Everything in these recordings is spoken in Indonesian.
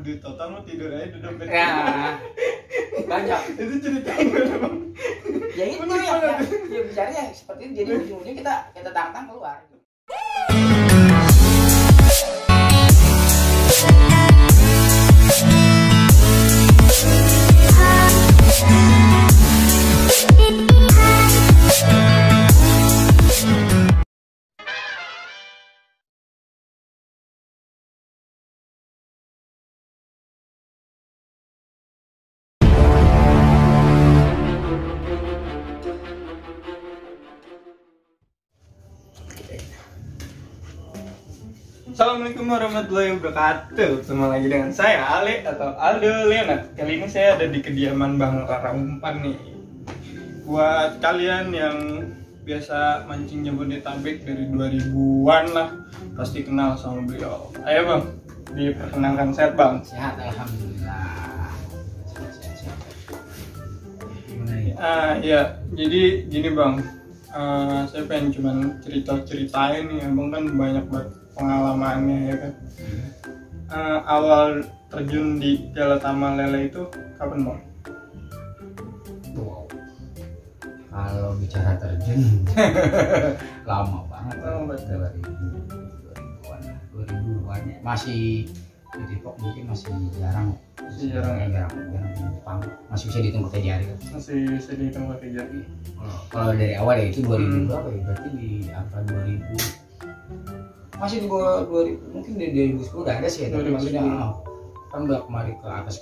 di total mau tidur aja di dompet. Ya, banyak. Itu ceritanya Bang. Ya itu ya bicaranya seperti itu. Jadi ujung-ujungnya kita tantang keluar. Assalamualaikum warahmatullahi wabarakatuh. Ketemu lagi dengan saya Ale atau Aldo Leonard. Kali ini saya ada di kediaman Bang Rara Umpan nih. Buat kalian yang biasa mancing Jabodetabek dari 2000-an lah, pasti kenal sama beliau. Ayo Bang, diperkenalkan sehat Bang. Sehat alhamdulillah. Sehat. Gimana ya? Ya, jadi gini Bang. Saya pengen cuman ceritain nih, Abang kan banyak banget pengalamannya ya kan. Awal terjun di Galatama Lele itu kapan Bang? Wow. Kalau bicara terjun lama banget. Oh, betul. 2000-an ya. Masih di Depok mungkin masih jarang. Jarang Jepang. Masih bisa dihitung pakai jari kan. Masih bisa dihitung pakai jari. Kalau dari awal ya itu 2000 berapa ya? Berarti di angka 2000. Masih di bawah 2000, mungkin di 2010 udah ada sih ya, tapi maksudnya kan udah kemarin ke atas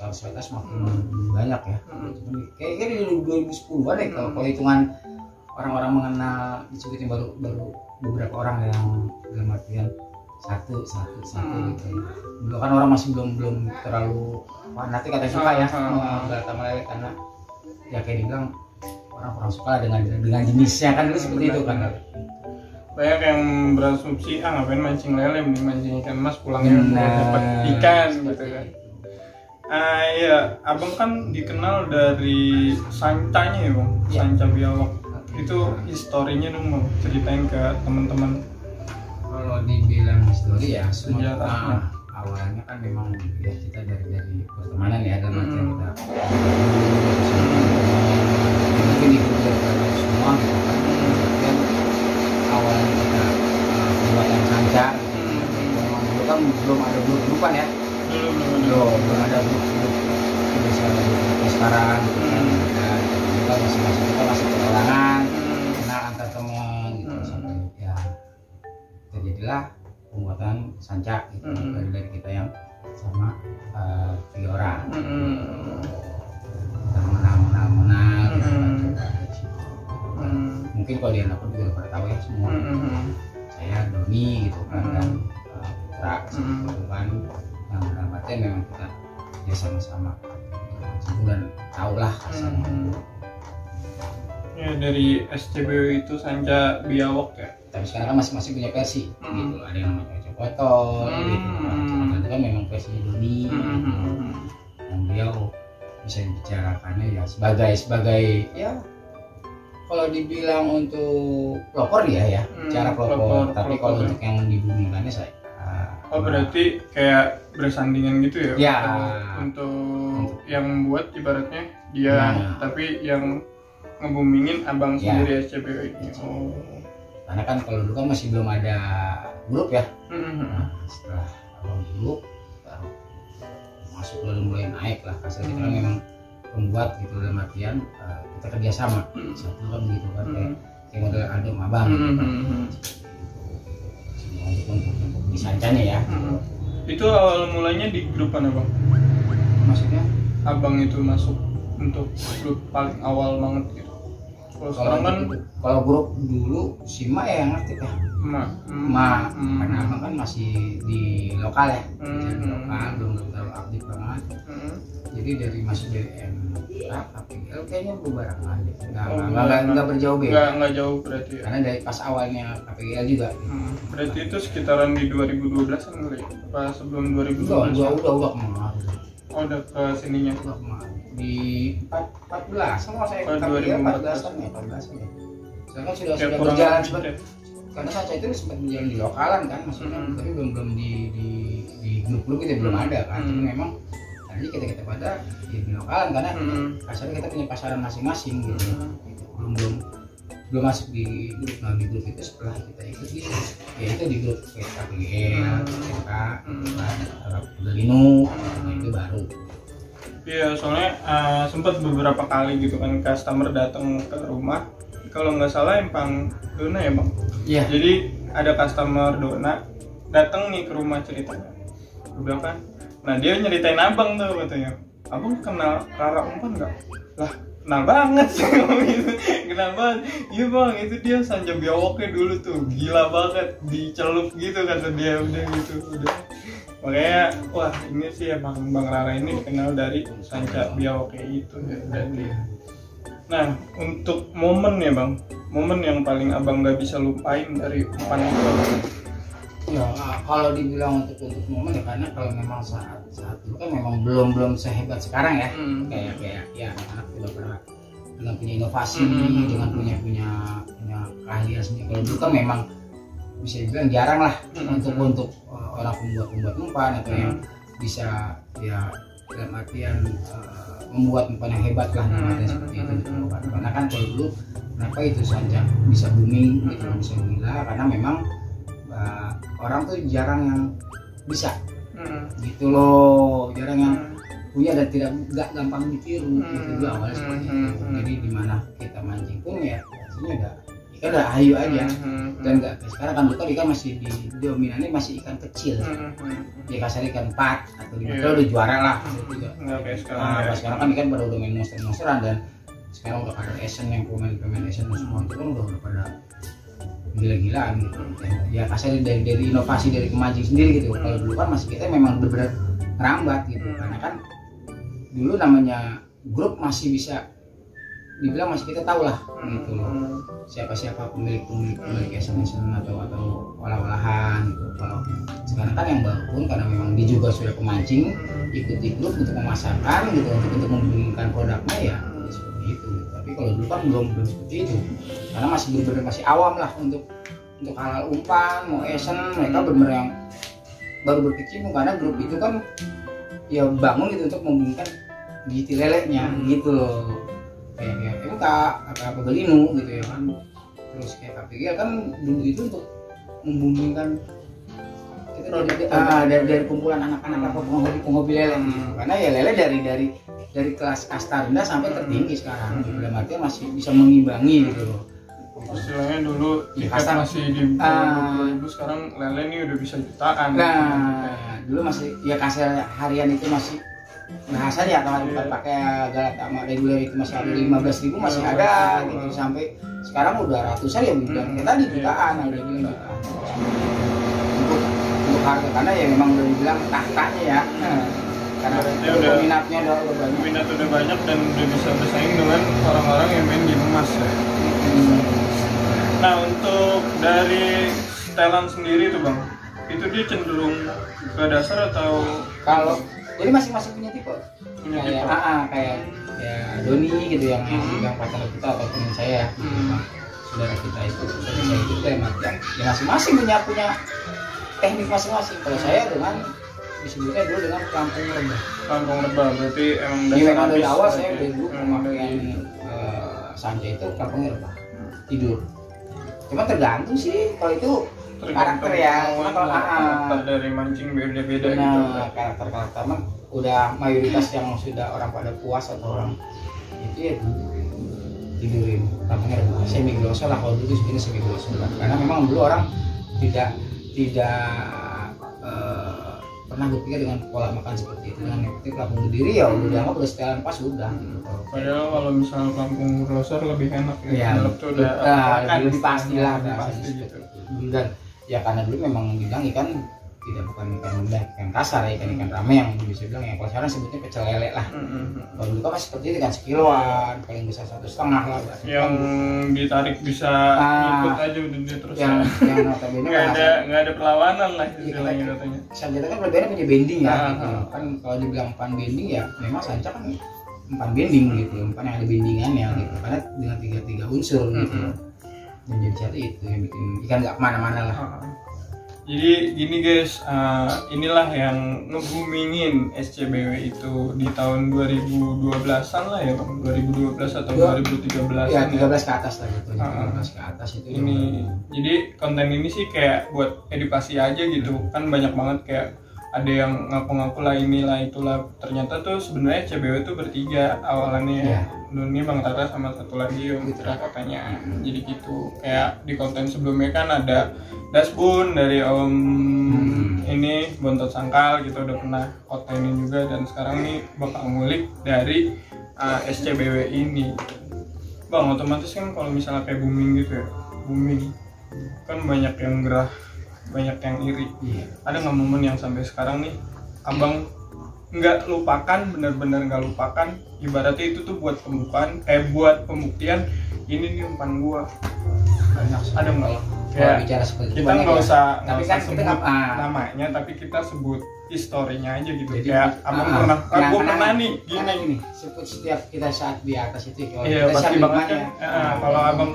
makin banyak ya. Kayaknya di 2010 ada ya, kalau hitungan orang-orang mengenal disebutin baru beberapa orang yang dalam artian satu gitu. Dulu kan orang masih belum terlalu nanti kata suka ya Galatama Lele, karena ya kayak dibilang orang kurang suka dengan jenisnya kan, dulu seperti itu kan. Banyak yang berasumsi ngapain mancing lele, mending mancing ikan mas, pulangnya dapat ikan gitu kan. Iya, Abang kan dikenal dari sancanya ya Bang, sanca biawak. Itu historinya dong Bang, ceritain ke teman-teman. Kalau dibilang histori ya sejarahnya. Awalnya kan memang ya kita dari pertemanan ya, dalam artian kita mungkin ikut semua gitu kan. Kemudian awalnya kita pembuatan sanca dulu kan belum ada grup-grupan ya, belum ada grup sekarang gitu kan. Dan kita masing-masing kita masih perorangan, kenal antar teman gitu, sampai ya terjadilah pembuatan sanca gitu dari kita yang sama 3 orang. Kita mengenal gitu kan. Mungkin kalau di anak pun juga pada tahu ya semua. Saya Doni gitu kan, dan Putra gitu kan, yang berangkatnya memang kita ya sama-sama dan tahu lah rasanya. Ya dari SCBW itu sanca biawak ya. Tapi sekarang kan masing-masing punya versi gitu. Ada yang namanya Cokotol gitu kan. Itu kan memang versinya Doni yang beliau bisa dibicarakannya ya sebagai ya kalau dibilang untuk pelopor dia ya, cara pelopor. Tapi kalau untuk yang dibumikannya saya berarti kayak bersandingan gitu ya? Ya. Untuk yang buat ibaratnya dia, tapi yang ngebumingin Abang sendiri SCBW ini. Karena kan kalau dulu kan masih belum ada grup ya. Setelah Abang grup baru masuk, lalu mulai naik lah. Kasar kita kan memang pembuat gitu, dalam artian kita kerjasama satu kan begitu kan, kayak model Aldo Abang untuk di sancanya ya. Itu awal mulanya di grup mana Bang? Maksudnya Abang itu masuk untuk grup paling awal banget gitu. Kalau sekarang kan kalau grup dulu si Ma ya yang aktif ya. Ma karena Abang kan masih di lokal ya, lokal belum terlalu aktif banget. Jadi dari masuk dari KPGL kayaknya berbarengan deh, nggak berjauh beda. Nggak jauh berarti ya. Karena dari pas awalnya KPGL juga. Berarti itu sekitaran di 2012 kan kali? Pas sebelum 2012? Udah kemana? Oh udah ke sininya? Udah kemana? Di 14 sama saya KPGL 14an ya. Sekarang sudah berjalan seperti karena Sanca itu sempat berjalan di lokalan kan maksudnya, tapi belum di grup-grup itu belum ada kan. Tapi memang tadi kita pada di lokalan karena kasarnya kita punya pasaran masing-masing gitu. Belum masuk di grup. Nah di grup itu setelah kita ikut gitu ya itu di grup kayak KPGL, SMK, Lino, itu baru. Iya, soalnya sempat beberapa kali gitu kan customer datang ke rumah. Kalau nggak salah Empang Dona ya bang. Iya. Jadi ada customer Dona datang nih ke rumah ceritanya. Gue bilang kan, nah dia nyeritain abang tuh katanya. Abang kenal Rara Umpan nggak? Lah kenal banget sih gitu. Kenal banget. Iya bang, itu dia Sanca Biawoknya dulu tuh gila banget, dicelup gitu kata dia udah gitu udah. Makanya wah ini sih emang Bang Rara ini dikenal dari Sanca Biawoknya itu ya berarti. Nah untuk momen ya bang, momen yang paling abang nggak bisa lupain dari umpan itu apa? Ya kalau dibilang untuk momen ya karena kalau memang saat itu kan memang belum sehebat sekarang ya. Kayak ya anak udah pernah dengan punya inovasi, dengan punya keahlian sendiri. Kalau dulu kan memang bisa dibilang jarang lah untuk orang pembuat umpan atau yang bisa ya dalam artian membuat umpan yang hebat lah namanya seperti itu gitu. Karena kan kalau dulu kenapa itu Sanca bisa booming gitu, bisa gila karena memang orang tuh jarang yang bisa gitu loh, jarang yang punya dan nggak gampang ditiru gitu dulu awalnya seperti itu. Jadi dimana kita mancing pun ya hasilnya udah hayu aja dan nggak sekarang kan dulu ikan masih di dominannya masih ikan kecil ya kasar ikan 4 atau 5 kilo udah juara lah gitu. Sekarang kan ikan pada udah main monsteran dan sekarang udah pada Asian yang pemain Asian semua itu kan udah pada gila-gilaan gitu ya kasar dari inovasi dari pemancing sendiri gitu. Kalau dulu kan masih kita memang benar-benar ngerambat gitu karena kan dulu namanya grup masih bisa dibilang masih kita tahu lah gitu loh siapa pemilik Asian atau olah-olahan gitu. Kalau sekarang kan yang baru pun karena memang dia juga sudah pemancing ikut di grup untuk memasarkan gitu untuk memberikan produknya ya seperti itu gitu. Tapi kalau dulu kan belum seperti itu karena masih benar-benar masih awam lah untuk halal umpan mau Asian mereka benar-benar yang baru berkecimpung karena grup itu kan ya bangun gitu untuk memberikan biji leleknya gitu loh kayak MK apa Belinu gitu ya kan. Terus kayak KPGL kan dulu itu untuk membumingkan kita dari kumpulan anak-anak apa penghobi lele gitu. Karena ya lele dari kelas kasta rendah sampai tertinggi sekarang gitu. Dalam artinya masih bisa mengimbangi gitu loh. Istilahnya dulu ikan masih di 20.000 sekarang lele ini udah bisa jutaan. Nah dulu masih ya kasar harian itu masih bahasa ya kalau pakai galat sama reguler itu masih ada 15.000 masih ada gitu sampai sekarang udah ratusan ya bilang kayak tadi jutaan ada bilang jutaan untuk harga karena ya memang udah dibilang tahtanya ya karena minatnya udah banyak dan udah bisa bersaing dengan orang-orang yang main di emas ya. Nah untuk dari setelan sendiri tuh bang itu dia cenderung ke dasar atau kalau jadi masing-masing punya tipe kayak ya Doni gitu yang partner kita atau teman saya saudara kita itu dalam artian ya masing-masing punya teknik masing-masing. Kalau saya dengan disebutnya dulu dengan pelampung rebah berarti emang dari awal saya dulu memakai Sanca itu pelampung rebah tidur cuma tergantung sih kalau itu karakter ya karakter dari mancing beda-beda gitu. Karakter mah udah mayoritas yang sudah orang pada puas atau orang itu ya tidurin pelampung rebah semi glossal lah kalau dulu sebenarnya semi glossal karena memang dulu orang tidak pernah berpikir dengan pola makan seperti itu dengan ngepetik pelampung berdiri ya udah dianggap udah setelan pas udah padahal kalau misalnya pelampung glosor lebih enak ya tuh udah lebih pasti lah gitu. Dan ya karena dulu memang bilang ikan bukan ikan mudah, ikan kasar ya, ikan rame yang bisa bilang yang kalau sekarang sebutnya pecel lele lah. Kalau dulu kan masih seperti itu kan sekiloan, paling besar 1,5 lah. Yang ditarik bisa ikut aja udah dia terus. Yang notabene nggak ada perlawanan lah istilahnya katanya. Sanca kan berbeda punya bending ya, gitu. Kan kalau dibilang umpan bending ya, memang Sanca kan umpan bending gitu, umpan yang ada bendingannya gitu, karena dengan tiga unsur gitu. menjadi satu itu yang bikin ikan nggak kemana-mana lah. Jadi gini guys, inilah yang nge-boomingin SCBW itu di tahun 2012-an lah ya Bang, 2012 atau 2013-an ya 13 ke atas lah gitu, 13 ke atas itu ini. Jadi konten ini sih kayak buat edukasi aja gitu, kan banyak banget kayak ada yang ngaku-ngaku lah inilah itulah, ternyata tuh sebenarnya CBW itu bertiga awalannya. Ini Bang Tata sama satu lagi Om Mitra katanya. Jadi gitu, kayak di konten sebelumnya kan ada Dasbun dari Om ini Bontot Sangkal gitu, udah pernah kontenin juga, dan sekarang nih bakal ngulik dari SCBW ini. Bang, otomatis kan kalau misalnya kayak booming gitu ya, booming kan banyak yang gerah, banyak yang iri. Ada nggak momen yang sampai sekarang nih Abang nggak lupakan, benar-benar nggak lupakan, ibaratnya itu tuh buat pembukaan, buat pembuktian ini nih umpan gua? Banyak sih. Ada nggak? Kalau bicara seperti itu kita nggak usah, tapi kan sebut kita namanya, tapi kita sebut historinya aja gitu. Jadi, kayak Abang pernah, gua pernah nih gini. Setiap kita saat di atas itu, Iya, kita pasti siap banget kan.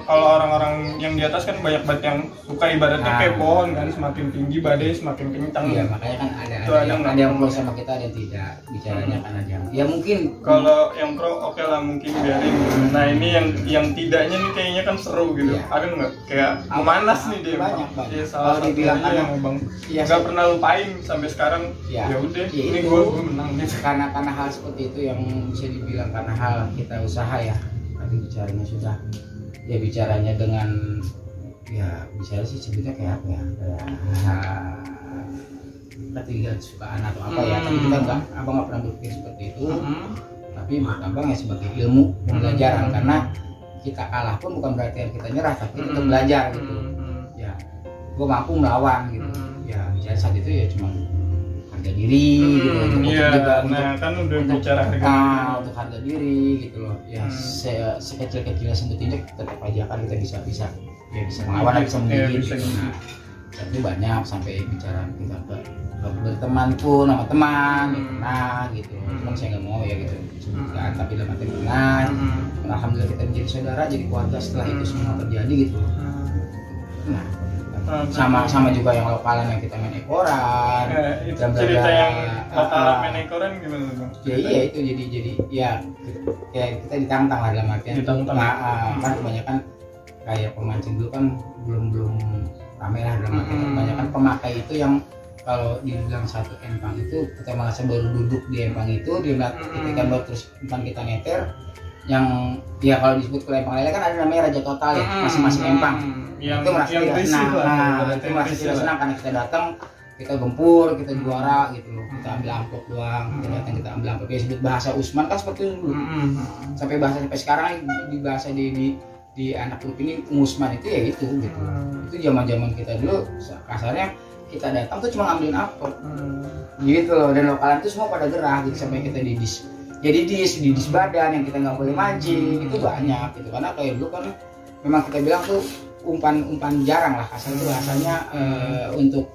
Kalau orang-orang yang di atas kan banyak banget yang suka ibaratnya kayak pohon kan, semakin tinggi badai semakin kencang. Iya, makanya kan ada yang pro sama kita, ada yang tidak, bicaranya kan aja. Ya mungkin kalau yang pro oke lah, mungkin biarin. Nah ini yang tidaknya nih kayaknya kan seru gitu. Ada nggak kayak manas nih dia? Banyak. Salah satu yang Abang nggak pernah lupain sampai sekarang. Ya udah, ini gue menang gitu. Karena hal seperti itu yang bisa dibilang karena hal kita usaha ya. Tapi bicaranya sudah, ya bicaranya dengan, ya bicara sih sebetulnya kayak apa ya? Ketiga sukaan atau apa ya? Tapi kita abang nggak pernah berpikir seperti itu. Tapi menurut abang ya sebagai ilmu pembelajaran, karena kita kalah pun bukan berarti kita nyerah, tapi kita belajar gitu. Ya, gue mampu melawan gitu. Ya bicara saat itu ya cuma harga diri gitu. Kan udah bicara harga untuk harga diri gitu loh. Ya sekecil-kecilnya sembut injek tetap aja kan kita bisa melawan, bisa menggigit gitu. Nah, tapi banyak sampai bicara kita berteman pun sama teman pernah gitu. Cuman saya nggak mau ya gitu sebutkan, tapi dalam arti pernah. Alhamdulillah kita menjadi saudara, jadi keluarga setelah itu semua terjadi gitu. Nah, sama juga yang lokalan yang kita main ekoran. Itu cerita yang lokalan main ekoran gimana Bang? Ya iya itu jadi ya kayak kita ditantang lah dalam artian. Kan kebanyakan kayak pemancing dulu kan belum ramai lah dalam artian. Kebanyakan pemakai itu yang kalau dibilang satu empang itu kita merasa baru duduk di empang itu, dia melihat ketika baru terus umpan kita neter, yang ya kalau disebut empang lele kan ada namanya raja total ya, masing-masing empang. Itu merasa tidak senang. Itu merasa tidak senang karena kita datang, kita gempur, kita juara gitu loh. Kita ambil amplop doang, kita datang kita ambil amplop. Ya sebut bahasa Usman kan seperti itu dulu. Sampai sekarang di bahasa di anak klub ini Usman itu ya itu gitu. Itu zaman-zaman kita dulu kasarnya kita datang tuh cuma ngambilin amplop. Gitu loh, dan lokalan itu semua pada gerah gitu sampai kita didis. Jadi didis badan yang kita nggak boleh mancing itu banyak gitu, karena kayak dulu kan memang kita bilang tuh umpan jarang lah kasar itu rasanya untuk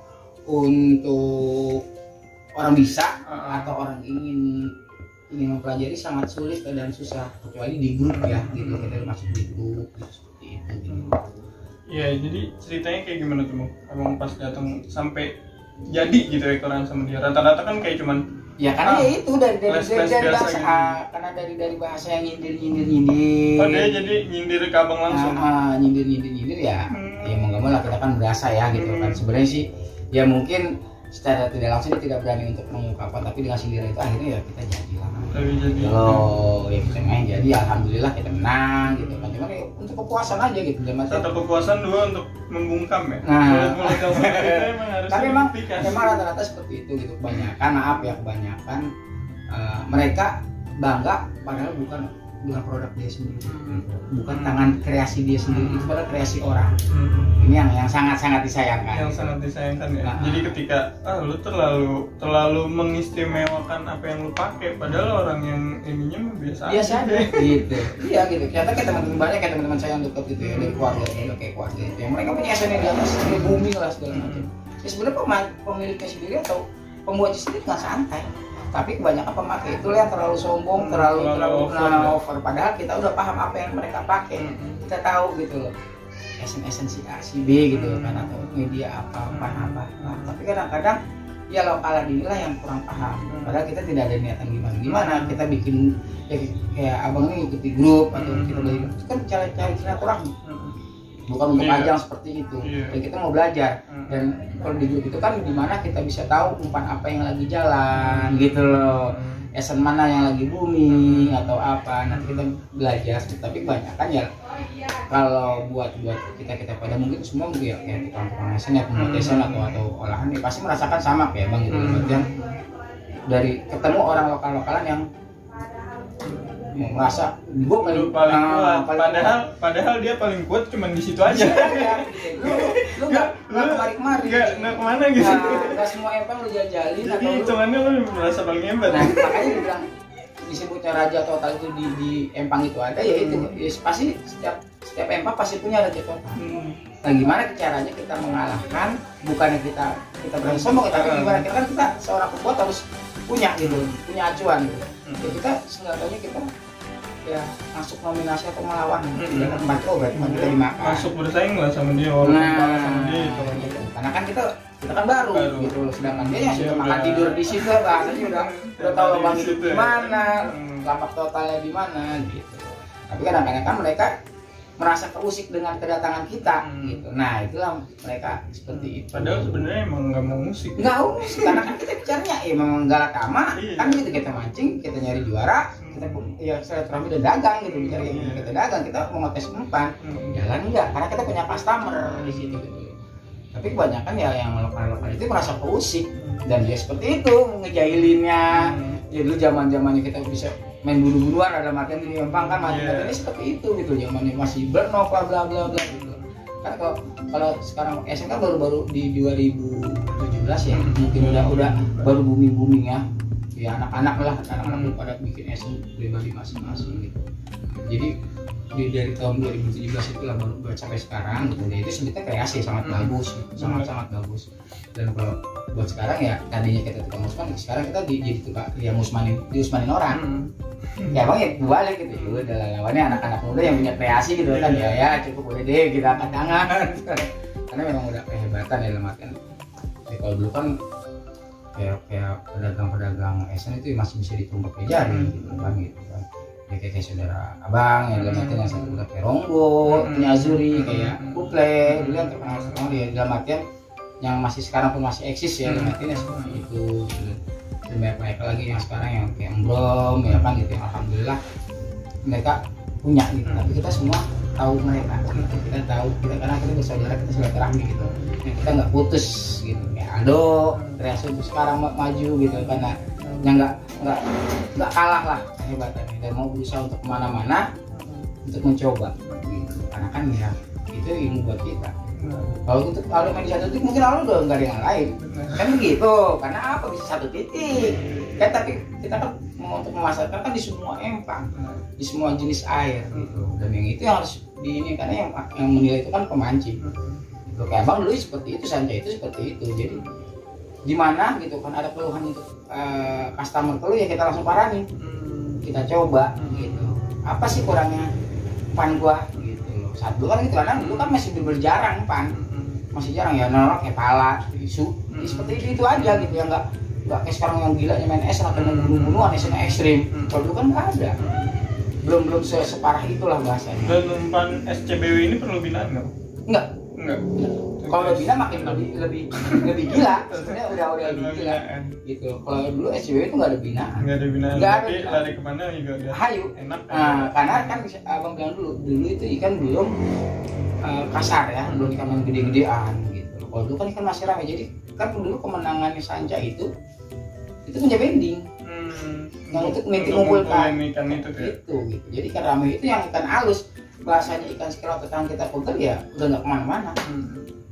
orang bisa atau orang ingin mempelajari sangat sulit dan susah, kecuali di grup ya gitu, kita masuk di grup gitu, seperti itu gitu. Iya, jadi ceritanya kayak gimana tuh Bang? Abang pas datang sampai jadi gitu ekoran sama dia, rata-rata kan kayak cuman ya karena ya itu dari bahasa gitu. Karena dari bahasa yang nyindir. Oh dia jadi nyindir ke Abang langsung. Nyindir ya. Ya mau nggak mau lah kita kan berasa ya gitu kan. Sebenarnya sih ya mungkin secara tidak langsung dia tidak berani untuk mengungkapkan, tapi dengan sindiran itu akhirnya ya kita jadi lah. Kalau ya kita main jadi alhamdulillah kita menang gitu kan. Cuma ya untuk kepuasan aja gitu. Satu kepuasan, dua untuk membungkam ya. Tapi memang rata-rata seperti itu gitu, kebanyakan kebanyakan mereka bangga padahal bukan produk dia sendiri, bukan tangan kreasi dia sendiri, itu pada kreasi orang. Ini yang sangat disayangkan. Yang sangat disayangkan ya. Jadi ketika lu terlalu mengistimewakan apa yang lu pakai, padahal orang yang ininya biasa aja gitu. Iya gitu. Ternyata kayak teman-teman banyak, kayak teman-teman saya yang dekat gitu ya, dari keluarga itu yang mereka punya SN di atas, booming lah segala macam. Ya sebenarnya pemiliknya sendiri atau pembuatnya sendiri nggak santai. Tapi kebanyakan pemakai itu yang terlalu sombong, terlalu over. Padahal kita udah paham apa yang mereka pakai, kita tahu gitu loh. si A si B gitu kan, atau media apa. Nah, tapi kadang-kadang ya lokalan inilah yang kurang paham. Padahal kita tidak ada niatan gimana kita bikin ya, kayak abang ini ikuti grup atau kita beli itu kan cari silaturahmi, bukan untuk ajang seperti itu. Ya, kita mau belajar, dan kalau di grup itu kan dimana kita bisa tahu umpan apa yang lagi jalan gitu loh, esen mana yang lagi booming atau apa. Nanti kita belajar. Tapi banyak kan ya kalau buat kita pada mungkin semua mungkin ya kayak tukang esen ya, pembuat esen atau olahan ya pasti merasakan sama kayak bang gitu. Yang dari ketemu orang lokal-lokalan yang merasa gue paling kuat, padahal dia paling kuat cuma di situ aja. lu nggak kemari nggak kemana gitu. Nggak semua empang lu jajalin. Jadi cumannya lu merasa paling hebat. Nah, makanya dibilang disebutnya raja total itu di empang itu ada, ya itu ya, pasti setiap empang pasti punya raja total. Nah, gimana caranya kita mengalahkan, bukannya kita berani sombong, tapi gimana kita seorang pembuat harus punya gitu, punya acuan gitu. Ya kita seenggaknya kita ya masuk nominasi atau melawan dalam tempat berarti kita dimakan. Masuk bersaing lah sama dia, walaupun sama dia itu. Karena kan kita kan baru gitu, sedangkan dia yang sudah makan tidur di situ, bahasanya udah tahu lubang hidup di mana, lapak totalnya di mana gitu. Tapi kadang-kadang kan mereka merasa keusik dengan kedatangan kita gitu. Nah, itulah mereka seperti itu. Padahal sebenarnya emang nggak mau musik. Nggak musik, karena kan kita bicaranya emang galakama, kan gitu, kita mancing, kita nyari juara, kita pun ya silaturahmi dan dagang gitu, bicara kita dagang, kita mau ngetes umpan, jalan enggak, karena kita punya customer di situ gitu. Tapi kebanyakan ya yang lokal-lokal itu merasa keusik, dan dia seperti itu ngejailinnya. Ya dulu zaman-zamannya kita bisa main buru-buruan, ada makan di empang kan, ini seperti itu gitu, zamannya masih Bernov bla bla bla gitu. Kan kalau sekarang SN kan baru di 2017 ya, mungkin udah baru booming ya. Ya anak-anak lah, anak-anak pada bikin SN pribadi masing-masing gitu. Jadi dari tahun 2017 itu lah baru sampai sekarang gitu. Jadi itu sebetulnya kreasi sangat bagus, sangat bagus. Dan kalau buat sekarang ya, tadinya kita tukang musman, sekarang kita jadi tukang ya diusmanin orang. Ya bang ya balik gitu, udah lawannya anak-anak muda yang punya kreasi gitu kan, ya cukup udah deh kita angkat tangan. Karena memang udah kehebatan ya, dalam artian ya, kalau dulu kan kayak pedagang esen itu masih bisa ditumpuk ke jari gitu kan. Ya kayak saudara abang yang dalam artian yang satu udah kayak Ronggo, punya Azuri, kayak Kuple dulu yang terkenal dia, dalam artian yang masih sekarang pun masih eksis ya, dalam artian seperti itu. Dan banyak lagi yang sekarang yang kayak Embrom ya kan gitu, alhamdulillah mereka punya gitu. Tapi kita semua tahu mereka, kita tahu karena kita bersaudara, kita silaturahmi gitu, yang kita nggak putus gitu. Kayak Aldo terus sekarang maju gitu, karena yang nggak kalah lah kehebatannya, dan mau berusaha untuk kemana-mana untuk mencoba gitu. Karena kan ya itu ilmu buat kita. Kalau untuk main di satu titik mungkin udah nggak ada yang lain kan begitu, karena apa bisa satu titik kan. Tapi kita kan mau untuk memasarkan kan di semua empang, di semua jenis air gitu, dan yang itu yang harus ini, karena yang menilai itu kan pemancing gitu. Kayak abang dulu seperti itu, Sanjay itu seperti itu. Jadi di mana gitu kan ada keluhan untuk customer keluh, ya kita langsung parani, kita coba gitu, apa sih kurangnya pan gua gitu loh. Saat dulu kan gitu, karena dulu kan masih berjarang pan, masih jarang ya, nolok kayak pala isu seperti itu aja gitu ya, nggak kayak sekarang yang gilanya main esen atau main bunuh-bunuhan, esen ekstrim. Kalau dulu kan nggak ada, belum separah itulah bahasanya. Dan umpan SCBW ini perlu binaan nggak? Enggak. Kalau udah bina makin lebih gila, sebenarnya udah lebih gila gitu. Kalau dulu SCBW itu nggak ada binaan. Nggak ada binaan. Tapi lari kemana juga udah hayu. Enak. Nah, karena kan abang bilang dulu itu ikan belum kasar ya, belum ikan yang gede-gedean gitu. Kalau dulu kan ikan masih ramai, jadi kan dulu kemenangannya Sanca itu punya bending. Yang untuk mengumpulkan ikan itu gitu. Jadi ikan ramai itu yang ikan halus, bahasanya ikan sekelotot yang kita putar ya udah nggak kemana-mana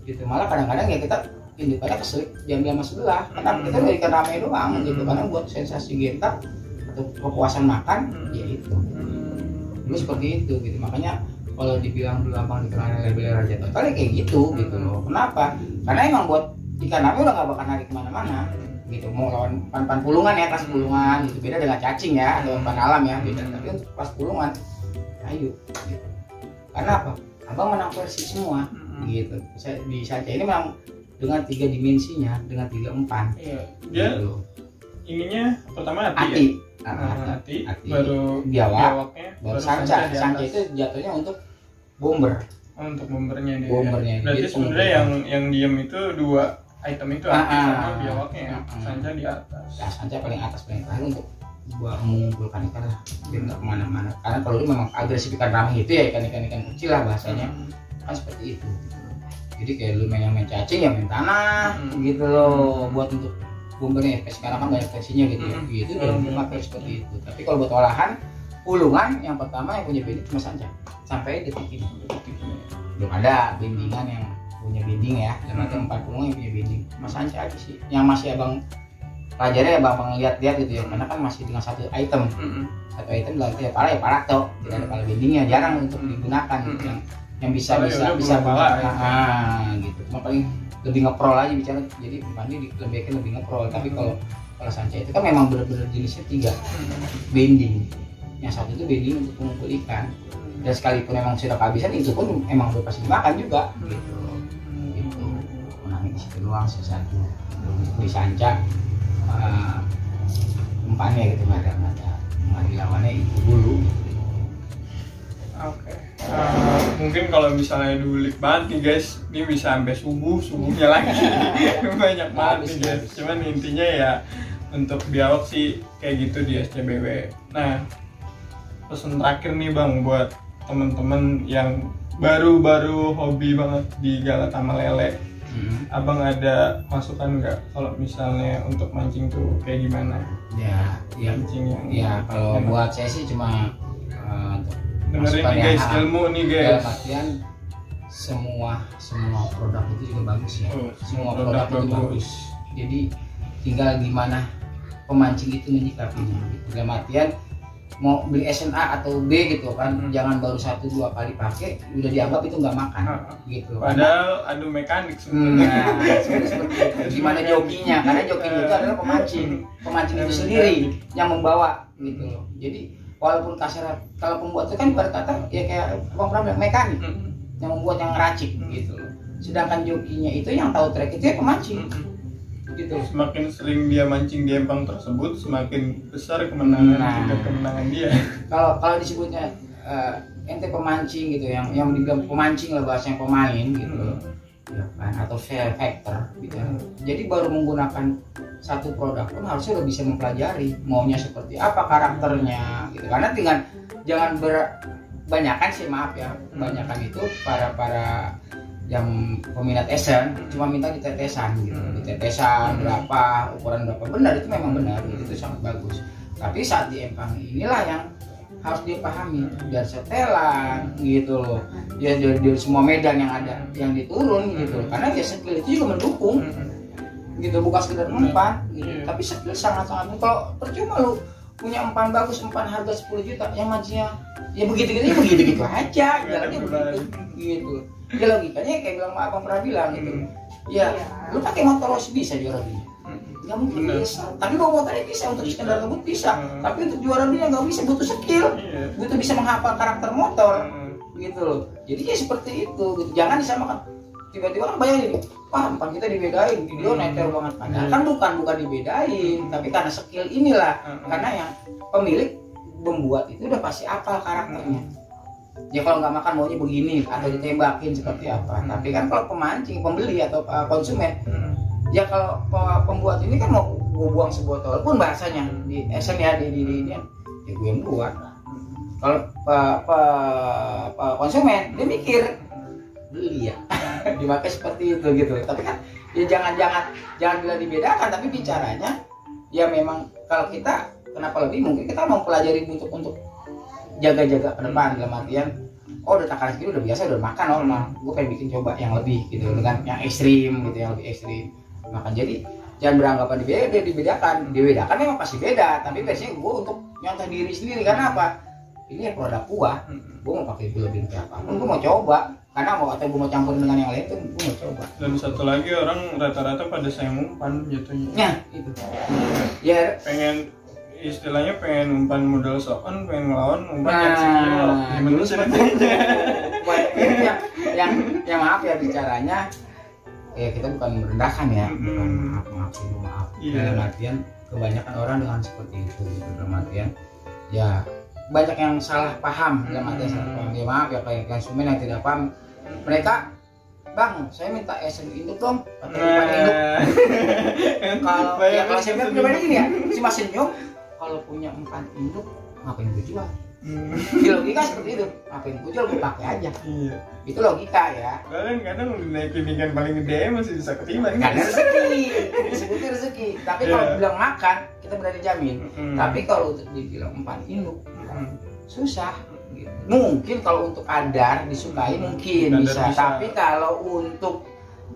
gitu. Malah kadang-kadang ya kita indukannya keselip diambil sama sebelah, karena kita udah ikan ramai doang gitu, karena buat sensasi gentar atau kepuasan makan ya itu dulu seperti itu gitu. Makanya kalau dibilang dulu abang dikenal label Raja Total ya kayak gitu gitu loh. Kenapa? Karena emang buat ikan ramai udah nggak bakal narik kemana-mana gitu. Mau lawan pan pulungan ya, kelas pulungan gitu, beda dengan cacing ya atau pan alam ya beda. Tapi untuk kelas pulungan ayo gitu. Karena apa? abang menang versi semua gitu. Di Sanca ini memang dengan 3 dimensinya, dengan 3 empan. Iya. Dia gitu. Ininya pertama hati. Hati. Ya? Hati. Hati. Baru biawaknya, baru Sanca. di Sanca atas. itu jatuhnya untuk bomber. Oh, untuk bombernya dia. Bombernya. Berarti Jadi sebenarnya yang diem itu 2 item itu hati sama biawaknya. Sanca di atas. Nah, Sanca paling atas paling terakhir untuk buat mengumpulkan ikan lah, biar nggak kemana-mana. Karena kalau dia memang agresif ikan rahmi itu ya ikan kecil lah bahasanya, kan seperti itu. Jadi kayak lu main cacing ya main tanah gitu loh, buat untuk bombernya. Sekarang kan banyak versinya gitu ya, gitu dan dipakai seperti itu. Tapi kalau buat olahan pulungan yang pertama yang punya bending cuma Sanca sampai detik ini. Belum ada bendingan yang punya bending ya, dan ada 4 pulungan yang punya bending. Cuma Sanca aja sih yang masih abang pelajari, abang lihat-lihat gitu ya, karena kan masih dengan satu item. Satu item berarti ya pala toh, tidak ada pala bendingnya, jarang untuk digunakan gitu. Yang bisa pala gitu. Cuma paling lebih ngeprol aja bicara, jadi umpannya lebih ngeprol. Tapi kalau Sanca itu kan memang benar-benar jenisnya 3 bending. Yang satu itu bending untuk mengumpul ikan, dan sekalipun memang sudah kehabisan itu pun emang udah pasti dimakan juga gitu. Gitu. Menangin di situ doang satu di Sanca. Umpannya gitu nggak ada dilawannya itu dulu. Oke. Mungkin kalau misalnya dulik banget nih guys, ini bisa sampai subuhnya lagi. Banyak banget nih guys. Cuman intinya ya untuk biawak sih kayak gitu di SCBW. Nah, pesan terakhir nih bang buat temen-temen yang baru hobi banget di galat sama lele. Abang ada masukan nggak kalau misalnya untuk mancing tuh kayak gimana? Ya mancing yang kalau buat saya sih cuma dengerin nih guys, ilmu nih guys. Dalam artian semua produk itu juga bagus ya. Semua produk itu bagus. Jadi tinggal gimana pemancing itu menyikapinya. Gitu. Dalam artian mau beli SNA atau B gitu kan, jangan baru 1-2 kali pakai udah dianggap itu nggak makan gitu. Padahal adu mekanik sebenarnya. Seperti itu. Gimana jokinya? Karena jokinya itu adalah pemancing itu sendiri yang membawa gitu loh. Jadi walaupun kasar, kalau pembuat itu kan berkata ya kayak bang Pram bilang mekanik yang membuat, yang ngeracik gitu loh. Sedangkan jokinya itu yang tahu track itu ya pemancing. Gitu. Semakin sering dia mancing di empang tersebut, semakin besar kemenangan dia. Kalau disebutnya ente pemancing gitu, yang dibilang pemancing lah bahasa yang pemain gitu, ya kan, atau factor gitu. Jadi baru menggunakan satu produk pun harusnya udah bisa mempelajari maunya seperti apa karakternya gitu. Karena jangan banyakan sih, maaf ya, banyakan itu para yang peminat esen cuma minta ditetesan gitu, ditetesan berapa, ukuran berapa, benar itu memang benar itu sangat bagus. Tapi saat di empang inilah yang harus dipahami, biar setelan gitu loh, dia dari semua medan yang ada yang diturun gitu, karena dia skill itu juga mendukung gitu, bukan sekedar umpan gitu. Tapi skill sangat-sangat, kalau percuma lu punya umpan bagus, umpan harga 10 juta yang mancingnya ya begitu aja, jalannya begitu gitu. Ya logikanya kayak bilang abang pernah bilang gitu. Ya, lu pakai motor Rossi bisa juara dunia. Nggak mungkin bisa. Tapi bawa motornya bisa, untuk sekedar ngebut bisa. Tapi untuk juara dunia nggak bisa, butuh skill. Butuh bisa menghafal karakter motor. Gitu loh. Jadi ya seperti itu. Gitu. Jangan disamakan. Tiba-tiba orang bayangin, wah umpan kita dibedain, video netel banget. Padahal kan bukan dibedain, tapi karena skill inilah. Karena yang pemilik membuat itu udah pasti apal karakternya. Ya kalau nggak makan maunya begini atau ditembakin seperti apa. Tapi kan kalau pemancing, pembeli atau konsumen, ya kalau pembuat ini kan mau buang sebotol pun bahasanya di SM ya, di ini ya gue yang buat. Kalau konsumen dia mikir beli ya dipakai seperti itu gitu. Tapi kan ya jangan bilang dibedakan, tapi bicaranya ya memang kalau kita kenapa lebih mungkin kita mau pelajari untuk jaga-jaga ke depan, dalam artian udah takaran segini udah biasa, udah makan normal, gue pengen bikin coba yang lebih gitu dengan yang ekstrim gitu, yang lebih ekstrim makan. Jadi jangan beranggapan dibedakan memang pasti beda, tapi biasanya gue untuk nyontoh diri sendiri. Karena apa? Ini ya produk gue mau pakai lebih kayak apapun, gue mau coba, karena atau gue mau campurin dengan yang lain tuh gue mau coba. Dan satu lagi, orang rata-rata pada sayang umpan jatuhnya. Ya itu ya pengen istilahnya pengen umpan modal sokan, pengen ngelawan umpan yang skill. Gimana ceritanya? yang maaf ya bicaranya, ya kita bukan merendahkan ya, bukan maaf. Dalam artian kebanyakan orang dengan seperti itu gitu, dalam artian ya banyak yang salah paham, dalam artian salah paham. Ya maaf ya, kayak konsumen yang tidak paham, mereka bang saya minta esen induk dong atau umpan induk. Kalau saya bilang pribadi gini ya, si Mas senyum, kalau punya umpan induk ngapain gue jual? Di logika seperti itu, ngapain gue jual, gue pakai aja. Iya. Itu logika ya. Kadang udah naikin ikan paling gede masih bisa ketimbang. Karena rezeki, disebutnya rezeki. Tapi kalau bilang makan, kita berani jamin. Tapi kalau untuk dibilang umpan induk, susah. Mungkin kalau untuk adar disukai mungkin bisa. Tapi kalau untuk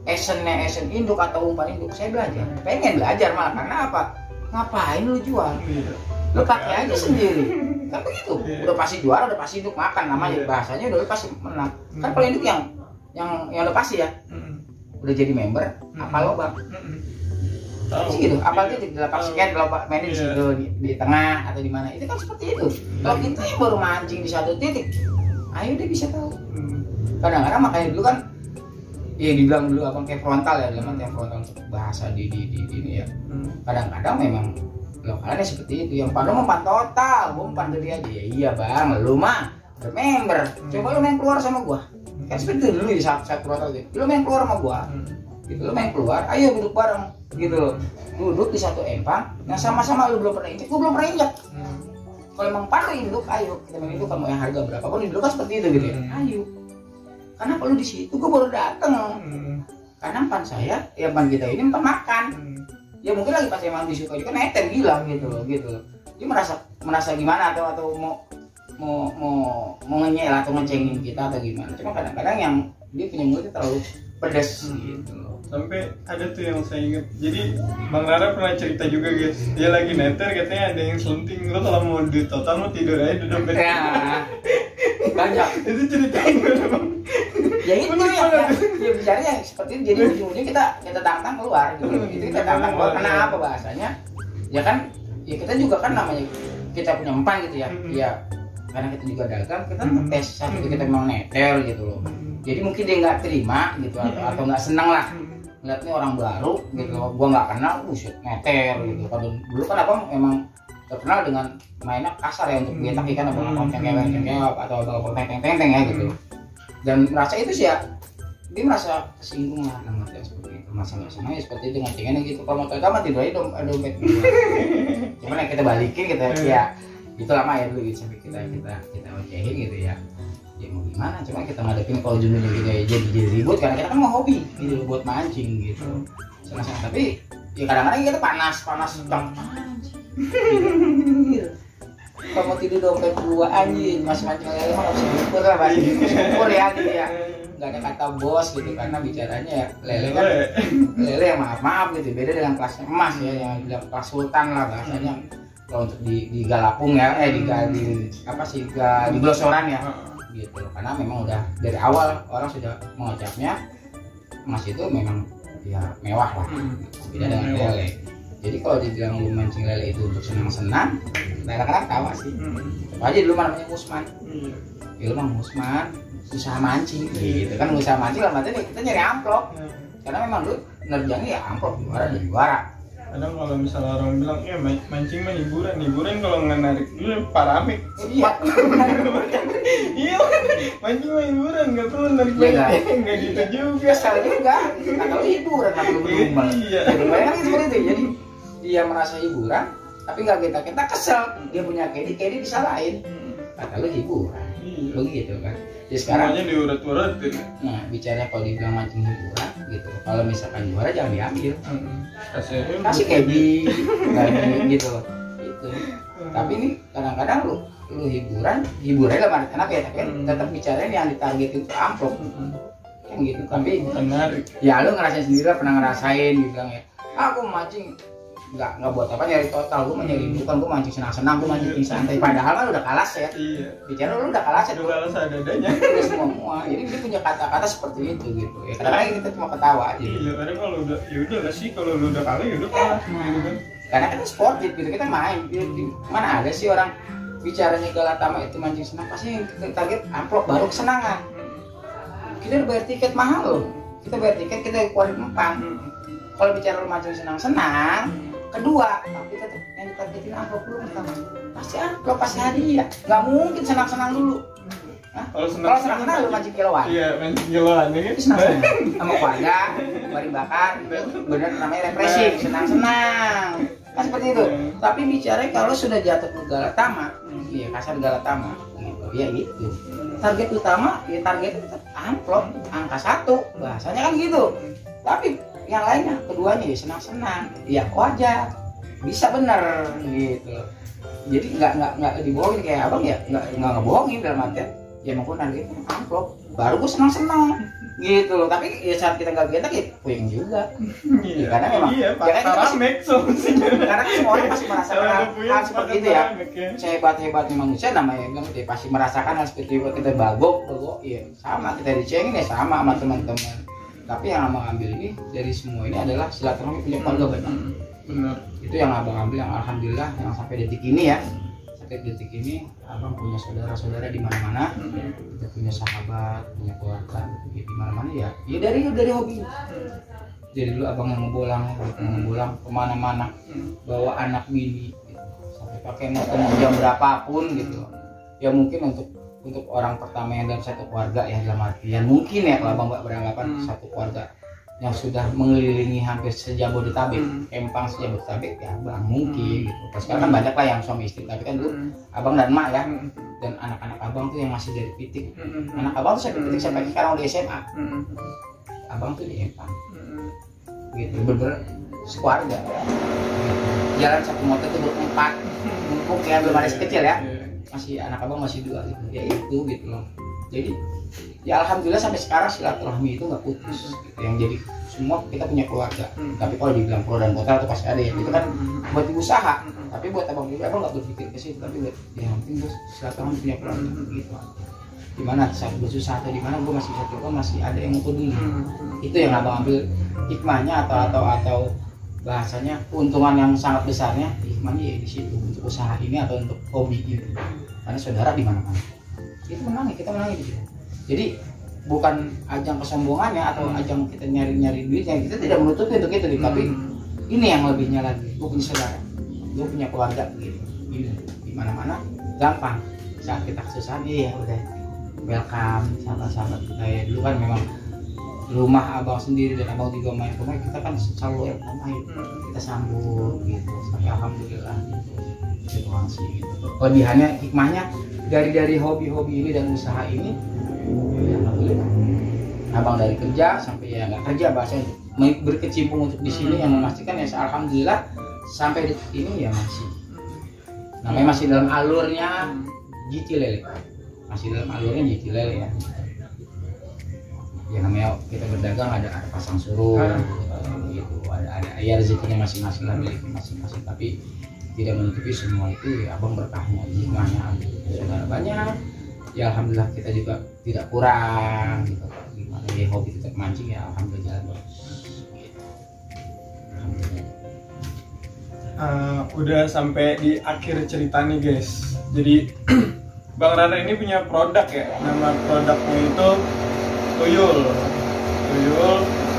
esen induk atau umpan induk, saya belajar. Pengen belajar malah, karena apa? Ngapain lu jual? Lu pakai aja sendiri. Kan begitu. Udah pasti juara, udah pasti induk makan, namanya bahasanya udah pasti menang. Kan kalau induk yang udah pasti ya. Udah jadi member, apa lo bang? Gitu. Apalagi di lapak sekian, lapak main di situ di tengah atau di mana, itu kan seperti itu. Kalau kita yang baru mancing di satu titik, ayo dia bisa tahu. Kadang-kadang makanya dulu kan, ya dibilang dulu apa kayak frontal ya, dalam artian frontal untuk bahasa di ini ya. Kadang-kadang memang lokalnya seperti itu, yang pada umpan total, gua umpan gede aja. Ya iya bang, lu mah bermember, coba lu main keluar sama gua. Kan seperti itu dulu di saat frontal gitu, lu main keluar sama gua. Gitu, lu main keluar, ayo duduk bareng gitu loh, duduk di satu empang yang sama-sama lu belum pernah injek, gua belum pernah injek. Kalau emang pada induk, ayo kita main induk, kamu yang harga berapa pun induk kan seperti itu gitu ya. Ayo, karena kalau di situ gua baru dateng, karena empan saya, ya empan kita ini empan makan. Ya mungkin lagi pas emang disuka juga neter bilang gitu loh. Dia merasa gimana atau mau ngenyel atau ngecengin kita atau gimana. Cuma kadang-kadang yang dia punya mulutnya terlalu pedas gitu loh. Sampai ada tuh yang saya ingat, jadi Bang Rara pernah cerita juga guys, dia lagi neter katanya ada yang sunting, lo kalau mau duit total lo tidur aja di dompet. Ya, banyak. Itu ceritain gimana Bang? Ya itu ya bicaranya seperti itu, jadi ujung-ujungnya kita tantang keluar gitu. Itu kita tantang keluar, karena apa bahasanya? Ya kan, ya kita juga kan namanya kita punya empan gitu ya. Ya karena kita juga dagang, kita ngetes saat itu kita memang neter gitu loh. Jadi mungkin dia nggak terima gitu atau nggak senang lah. Ngeliat nih orang baru gitu, gua nggak kenal, buset neter gitu. Kalau dulu kan abang emang terkenal dengan mainnya kasar ya, untuk getak ikan abang cengkeh atau teng ya gitu. Dan merasa itu sih ya, dia merasa tersinggung lah namanya seperti itu. Masa nggak senang ya seperti itu, ngecengennya gitu. Kalau mau tahu mah tidur aja dompet. Cuman yang kita balikin kita ya itu lama ya dulu gitu, sampai kita ocehin gitu ya. Ya mau gimana, cuma kita ngadepin kalau ujungnya gitu ya jadi ribut, karena kita kan mau hobi gitu buat mancing gitu. Senang-senang, tapi ya kadang-kadang kita panas sedang gitu. Kalau mau tidur dompet dua anjing, masih mancing lele mah harus syukur lah, masih syukur ya gitu ya. Nggak ada kata bos gitu, karena bicaranya ya lele kan lele yang maaf gitu, beda dengan kelasnya emas ya, yang bilang kelas sultan lah bahasanya. Kalau untuk di Galapung ya, di Glosoran ya gitu, karena memang udah dari awal orang sudah mengucapnya emas itu memang ya mewah lah, beda dengan lele. Jadi kalau dibilang lu mancing lele itu untuk senang-senang, kadang-kadang tawa sih. Coba aja dulu namanya Musman. Ya lu mah Musman, usaha mancing gitu kan, usaha mancing lah matanya kita nyari amplop. Karena memang lu nerjangnya ya amplop, juara. Kadang kalau misalnya orang bilang, ya mancing mah hiburan kalau nggak narik dulu paramik. Iya. Iya, mancing mah hiburan, nggak perlu narik banyak. Nggak gitu juga. Kesal juga, atau hiburan atau berlumba. Iya. Bayangkan seperti itu, jadi dia merasa hiburan, tapi nggak kita kesel. Dia punya kedi disalahin. Kata lu hiburan, begitu kan. Jadi sekarang semuanya diurat-uratin. Nah, bicara kalau dibilang mancing hiburan gitu, kalau misalkan juara jangan diambil. Kasih kedi, gitu. Itu. Tapi ini kadang-kadang lu hiburan lah mana kenapa ya, tapi kan tetap bicarain yang ditarget itu amplop. Kan gitu. Tapi menarik. Ya lu ngerasain sendiri lah, pernah ngerasain dibilang ya. Aku mancing nggak buat apa nyari total, gue mau nyari bukan, gue mancing senang-senang, gue mancing santai, padahal kan udah kalah ya. Iya. Bicara lu udah kalah ya. Udah kalah seadanya. Udah semua. Jadi dia punya kata-kata seperti itu gitu. Ya kadang-kadang kita cuma ketawa aja. Iya, kadang kalau udah ya udah lah sih, kalau lu udah kalah ya udah kalah gitu kan. karena kan sportif gitu, kita main. Mana ada sih orang bicaranya Galatama itu mancing senang, pasti yang kita target amplop baru kesenangan. Kita udah bayar tiket mahal loh, kita bayar tiket, kita keluarin empang. Kalau bicara mancing senang-senang, kedua, tapi tetap yang ditargetin amplop dulu pertama. Pasti amplop, pasti hadiah. Nggak mungkin senang-senang dulu. Kalau senang-senang lu mancing kiloan. Iya, mancing kiloan ya kan. Senang-senang sama keluarga, baring bakar, bener namanya refreshing, senang-senang. Kan seperti itu. Tapi bicara kalau sudah jatuh ke Galatama, iya kasar Galatama, gitu. Ya itu. Target utama, ya target tetap amplop, angka 1, bahasanya kan gitu. Tapi yang lainnya, keduanya ya senang-senang, ya wajar, bisa bener gitu. Jadi nggak dibohongin kayak abang ya, nggak ngebohongin dalam artian. Ya maupun target amplop, baru gue senang-senang gitu loh. Tapi ya saat kita nggak getak ya puyeng juga. Iya, karena memang ya kan karena semua orang pasti merasakan hal seperti itu ya. Sehebat-hebatnya manusia namanya dia pasti merasakan hal seperti itu. Kita bagok, iya sama, kita dicengin ya sama teman-teman. Tapi yang abang ambil ini dari semua ini adalah silaturahmi punya keluarga banyak. Benar. Itu yang abang ambil, yang alhamdulillah yang sampai detik ini ya. Detik ini abang punya saudara-saudara di mana-mana, kita punya sahabat, punya keluarga di mana-mana ya. Ya dari hobi. Jadi dulu abang yang ngebolang kemana-mana, bawa anak mini, gitu. Sampai pakai motor jam berapapun gitu. Ya mungkin untuk orang pertama yang dalam satu keluarga ya, dalam artian mungkin ya kalau abang beranggapan satu keluarga yang sudah mengelilingi hampir sejabodetabek, Empang sejabodetabek ya abang mungkin gitu. Pas sekarang kan banyak lah yang suami istri, tapi kan dulu abang dan emak ya, dan anak-anak abang tuh yang masih dari Pitik. Anak abang tuh sampai Pitik sampai sekarang udah SMA. Abang tuh di Empang. Gitu, bener-bener sekeluarga. Jalan satu motor tuh berempat, mumpuk ya belum ada sekecil ya. Masih anak abang masih 2 gitu. Ya itu gitu loh. Jadi ya alhamdulillah sampai sekarang silaturahmi itu nggak putus gitu. Yang jadi semua kita punya keluarga. Tapi kalau dibilang pro dan kontra itu pasti ada ya. Itu kan buat usaha. Tapi buat abang juga abang nggak berpikir ke situ. Tapi buat yang penting gue silaturahmi punya keluarga gitu. Dimana saat gue susah atau dimana gue masih bisa keluar, masih ada yang mau peduli. Itu yang abang ambil hikmahnya atau bahasanya keuntungan yang sangat besarnya. Hikmahnya ya di situ untuk usaha ini atau untuk hobi ini. Karena saudara di mana-mana. Itu menang, kita menang di situ. Jadi bukan ajang kesombongannya atau ajang kita nyari duitnya, kita tidak menutupi untuk itu, tapi ini yang lebihnya lagi, gue punya saudara, gue punya keluarga gitu. Ini di mana-mana gampang saat kita kesusahan, iya udah welcome sahabat-sahabat kita ya. Dulu kan memang rumah abang sendiri dan abang juga main rumah, kita kan selalu welcome, kita sambut gitu sampai alhamdulillah gitu. Situasi gitu. Kelebihannya, hikmahnya dari hobi-hobi ini dan usaha ini ya alhamdulillah. Abang dari kerja sampai ya nggak kerja bahasanya berkecimpung untuk di sini yang memastikan ya alhamdulillah sampai detik ini ya masih namanya masih dalam alurnya Jiti Lele. Masih dalam alurnya Jiti Lele ya. Ya namanya kita berdagang ada pasang surut gitu, ada ya rezekinya masing-masing lah, milik masing-masing, tapi tidak menutupi semua itu ya abang berkahnya, hikmahnya saudara banyak ya alhamdulillah, kita juga tidak kurang gitu. Gimana ya hobi tetap mancing ya alhamdulillah gitu. Alhamdulillah. Udah sampai di akhir cerita nih guys. Jadi Bang Rara ini punya produk ya, nama produknya itu Tuyul.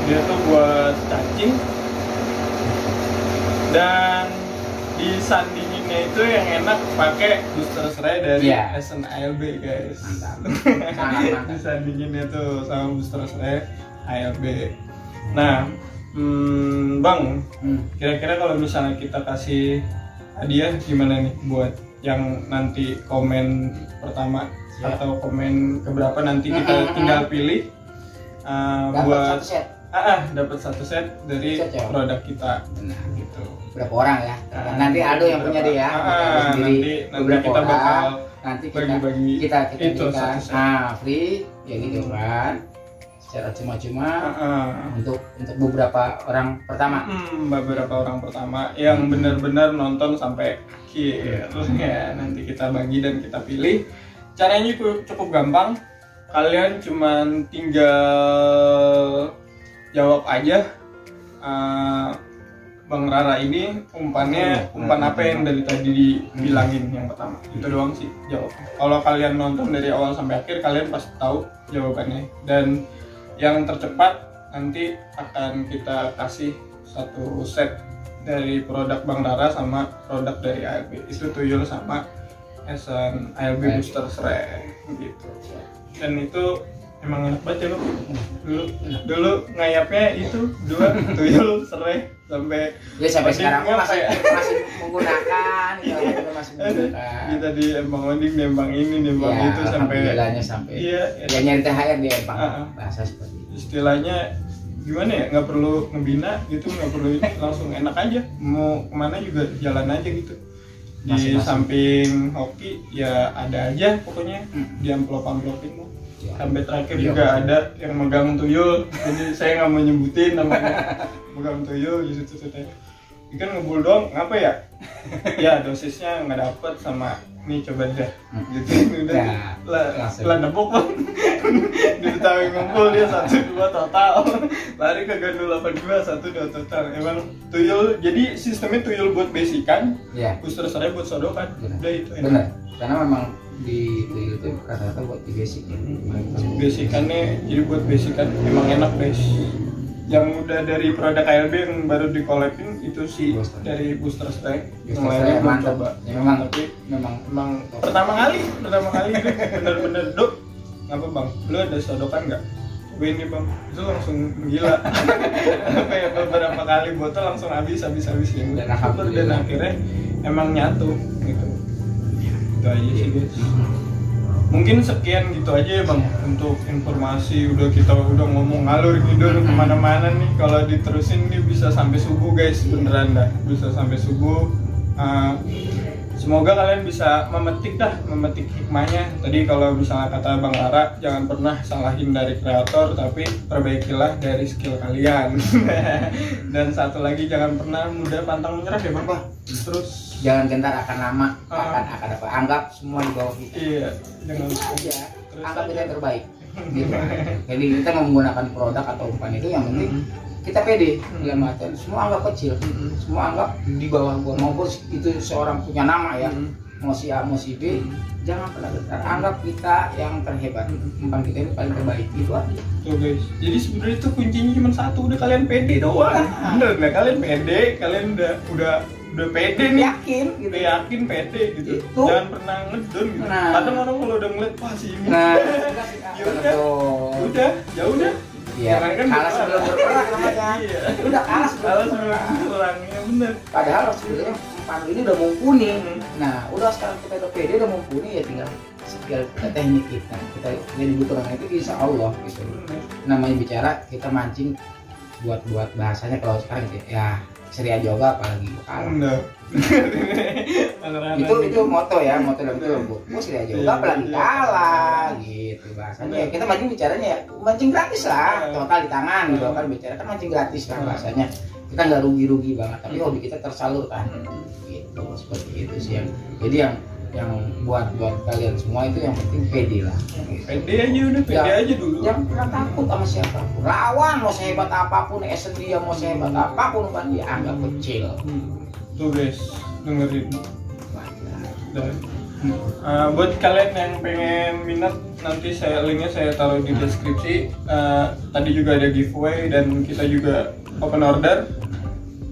Dia tuh buat cacing dan disandinginnya itu yang enak pakai booster serai dari SN ALB guys. Mantap. Disandinginnya tuh sama booster serai ALB. Nah, Bang, kira-kira kalau misalnya kita kasih hadiah gimana nih buat yang nanti komen pertama atau komen keberapa nanti kita tinggal pilih buat dapat 1 set dari produk kita. Nah, gitu. Berapa orang ya? Nanti Aldo yang punya dia ya. Nanti kita bakal nanti bagi-bagi kita itu free ya gitu kan. Secara cuma-cuma untuk beberapa orang pertama. Beberapa orang pertama yang benar-benar nonton sampai akhir ya. Nanti kita bagi dan kita pilih. Caranya cukup gampang. Kalian cuman tinggal jawab aja Bang Rara ini umpannya umpan apa yang dari tadi dibilangin yang pertama. Itu doang sih jawabnya. Kalau kalian nonton dari awal sampai akhir kalian pasti tahu jawabannya. Dan yang tercepat nanti akan kita kasih satu set dari produk Bang Rara sama produk dari ALB. Itu tuyul sama Esen ALB Booster Serai gitu. Dan itu emang enak banget ya lo. Dulu ngayapnya itu 2 tuyul serai sampai ya sampai sekarang masih menggunakan masih menggunakan. Kita di Empang Onding, di Empang ini, di Empang ya, itu sampai iya, ya nyari THR di Empang. Bahasa seperti itu. Istilahnya gimana ya, nggak perlu ngebina gitu, nggak perlu ini, langsung enak aja, mau kemana juga jalan aja gitu. Di masing-masing. Samping hoki ya ada aja pokoknya di amplop-amplopin lo. Sampai terakhir juga ada yang megang tuyul, jadi saya nggak mau nyebutin namanya. Megang tuyul gitu teh. Ikan ngebul doang, ngapa ya? Ya dosisnya nggak dapet sama nih coba deh. Gitu udah lah nebok bang. Di Betawi ngumpul dia 1-2 total. Lari ke Gandul 82 1-2 total. Emang tuyul, jadi sistemnya tuyul buat basican, booster serai buat sodokan. Udah itu enak. Bener, karena memang di tuyul itu rata-rata buat di basic ya. Basicannya jadi buat basican emang enak guys. Yang udah dari produk ALB yang baru di-collabin itu sih dari Booster Strike. Yang lainnya belum coba. Ya, memang tapi memang pertama kali bener-bener dok. Ngapa bang? Lu ada sodokan nggak? Cobain nih bang, itu langsung gila. Apa ya, beberapa kali botol langsung habis ya. Dan akhirnya emang nyatu gitu. Itu aja sih guys. Mungkin sekian gitu aja ya bang untuk informasi. Kita udah ngomong ngalur ngidul kemana-mana nih. Kalau diterusin nih bisa sampai subuh guys, beneran dah bisa sampai subuh. Semoga kalian bisa memetik hikmahnya. Tadi kalau misalnya kata Bang Rara, jangan pernah salahin dari kreator, tapi perbaikilah dari skill kalian. Dan satu lagi, jangan pernah mudah pantang menyerah ya bang. Terus jangan gentar akan nama, akan apa, anggap semua di bawah kita. Iya, jangan aja. Anggap kita yang terbaik. Gitu. Jadi kita menggunakan produk atau umpan itu yang penting kita pede, dalam artian semua anggap kecil, semua anggap di bawah gua. Maupun itu seorang punya nama ya, mau si A mau si B, jangan pernah gentar, anggap kita yang terhebat, umpan kita ini paling terbaik. Itu aja. Tuh guys, jadi sebenarnya itu kuncinya cuma satu, udah kalian pede doang. Bener, nah kalian pede, kalian udah pede nih, yakin gitu. Udah yakin pede gitu. Itu. Jangan pernah ngedon gitu. Kadang orang kalau udah ngeliat wah si ini. Udah, ya udah. Iya, kan kalah sebelum berperang namanya. Iya. Udah kalah sebelum berperang, ya bener. Padahal sebetulnya umpan ini udah mumpuni. Nah, udah sekarang kita udah pede, udah mumpuni, ya tinggal teknik kita yang dibutuhkan itu insya Allah gitu. Namanya bicara kita mancing buat bahasanya kalau sekarang ya Seria Joga apalagi kalah. Itu moto dalam itu bu. Seria Joga apalagi kalah gitu bahasanya. Kita mancing bicaranya ya mancing gratis lah, total di tangan gitu kan, bicara kan mancing gratis kan bahasanya. Kita nggak rugi banget, tapi hobi kita tersalurkan gitu, seperti itu sih yang jadi yang buat kalian semua itu yang penting pede lah. Pede aja udah, pede aja dulu. Jangan pernah takut sama siapapun. Lawan mau sehebat apapun, Esen dia mau sehebat apapun kan dia anggap kecil. Tuh guys, dengerin. Dan buat kalian yang pengen minat, nanti linknya saya taruh di deskripsi. Tadi juga ada giveaway dan kita juga open order.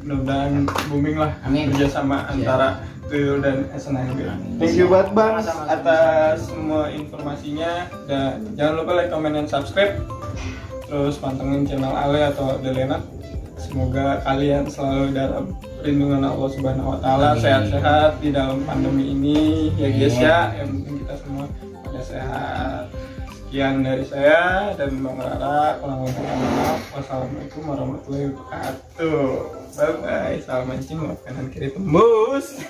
Mudah-mudahan booming lah kerjasama antara Tuyul dan Esen ALB. Thank you banget bang atas semua informasinya, dan jangan lupa like, comment, dan subscribe. Terus pantengin channel Ale atau Delena. Semoga kalian selalu dalam perlindungan Allah Subhanahu Wa Taala, sehat-sehat di dalam pandemi ini ya guys ya. Yang penting kita semua pada sehat. Sekian dari saya dan Bang Rara, kurang lebih maaf. Wassalamualaikum warahmatullahi wabarakatuh. Bye bye. Salam mancing, kanan kiri tembus.